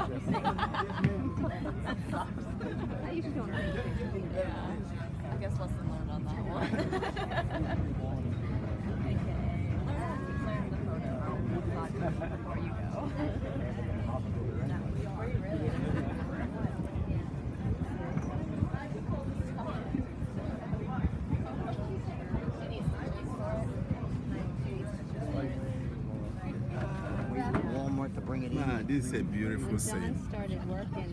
I usually don't know anything. Yeah. I guess lesson learned on that one. Learn the photo before you go. Were you really? Walmart to bring it in. Man, this is a beautiful When John scene. started working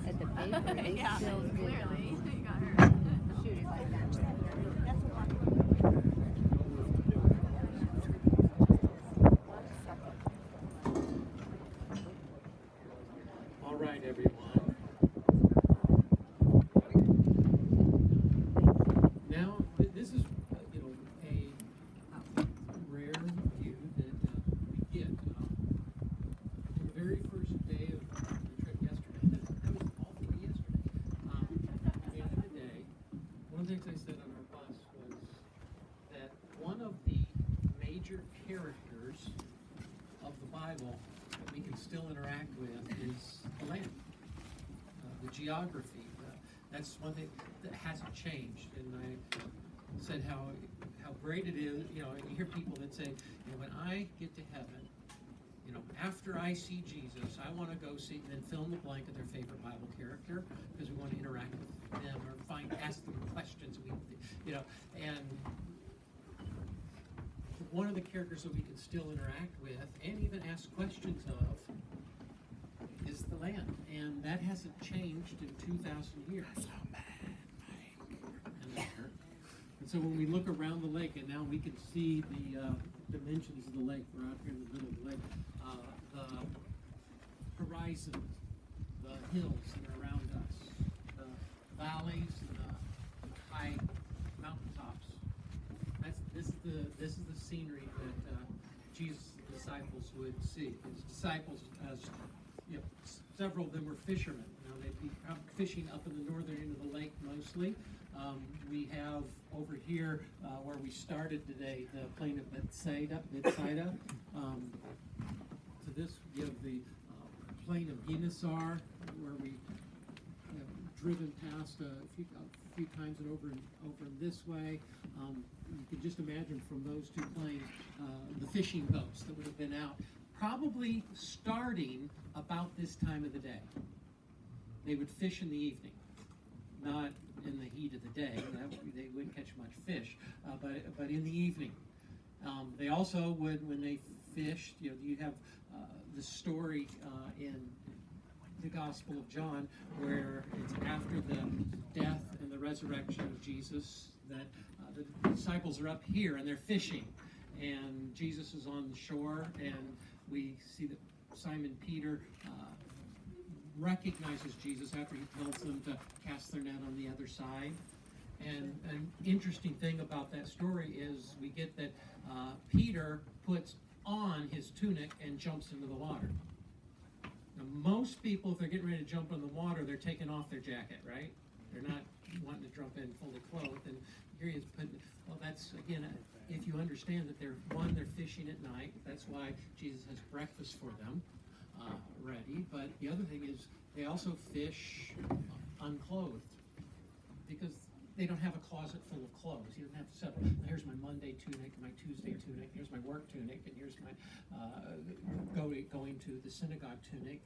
at the bakery, Yeah, still did clearly. You got her. shooters like that. All right, everyone. Now, this is, a rare view that we get. The very first day of the trip yesterday, that was all the way yesterday. At the end of the day, one of the things I said on our bus was that one of the major characters of the Bible that we can still interact with is the land, the geography. That's one thing that hasn't changed. And I said how great it is. You hear people that say, when I get to heaven, after I see Jesus, I want to go see, and then fill in the blank of their favorite Bible character, because we want to interact with them or ask them questions. And one of the characters that we can still interact with and even ask questions of is the land, and that hasn't changed in 2,000 years. And so when we look around the lake, and now we can see the dimensions of the lake. We're out here in the middle of the lake. The horizon, the hills that are around us, the valleys, the high mountaintops. This is the scenery that Jesus' disciples would see. His disciples, as several of them were fishermen. They'd be out fishing up in the northern end of the lake mostly. We have over here where we started today, the plain of Bethsaida. To this, we have the plain of Genesar, where we have driven past a few times and over this way. You can just imagine from those two plains the fishing boats that would have been out, probably starting about this time of the day. They would fish in the evening, not in the heat of the day. They wouldn't catch much fish, but in the evening. They also would, when they fished, you have the story in the Gospel of John where it's after the death and the resurrection of Jesus that the disciples are up here and they're fishing, and Jesus is on the shore, and we see that Simon Peter recognizes Jesus after he tells them to cast their net on the other side. And an interesting thing about that story is we get that Peter puts on his tunic and jumps into the water. Now, most people, if they're getting ready to jump in the water, they're taking off their jacket, right? They're not wanting to jump in fully clothed. And here he is putting, well, that's, again, if you understand that they're fishing at night. That's why Jesus has breakfast for them ready. But the other thing is they also fish unclothed, because they don't have a closet full of clothes. You don't have to settle. Here's my Monday tunic, my Tuesday tunic. Here's my work tunic, and here's my going to the synagogue tunic.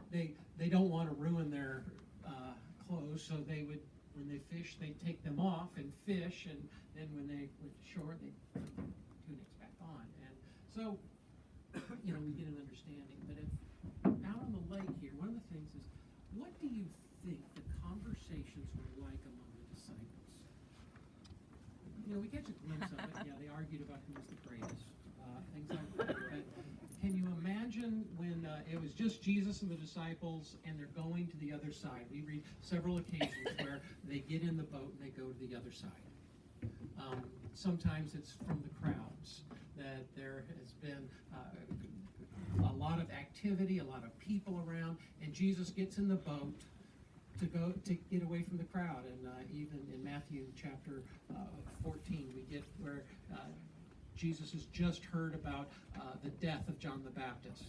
They don't want to ruin their clothes, so they would, when they fish, they take them off and fish, and then when they went to shore, they put their tunics back on. And so, we get an understanding. But if out on the lake here, one of the things is, what do you think the conversations were like among the disciples? We catch a glimpse of it. Yeah, they argued about who was the greatest, things like that. But can you imagine when it was just Jesus and the disciples, and they're going to the other side? We read several occasions where they get in the boat and they go to the other side. Sometimes it's from the crowds, that there has been a lot of activity, a lot of people around, and Jesus gets in the boat to get away from the crowd. And even in Matthew chapter 14, we get where Jesus has just heard about the death of John the Baptist.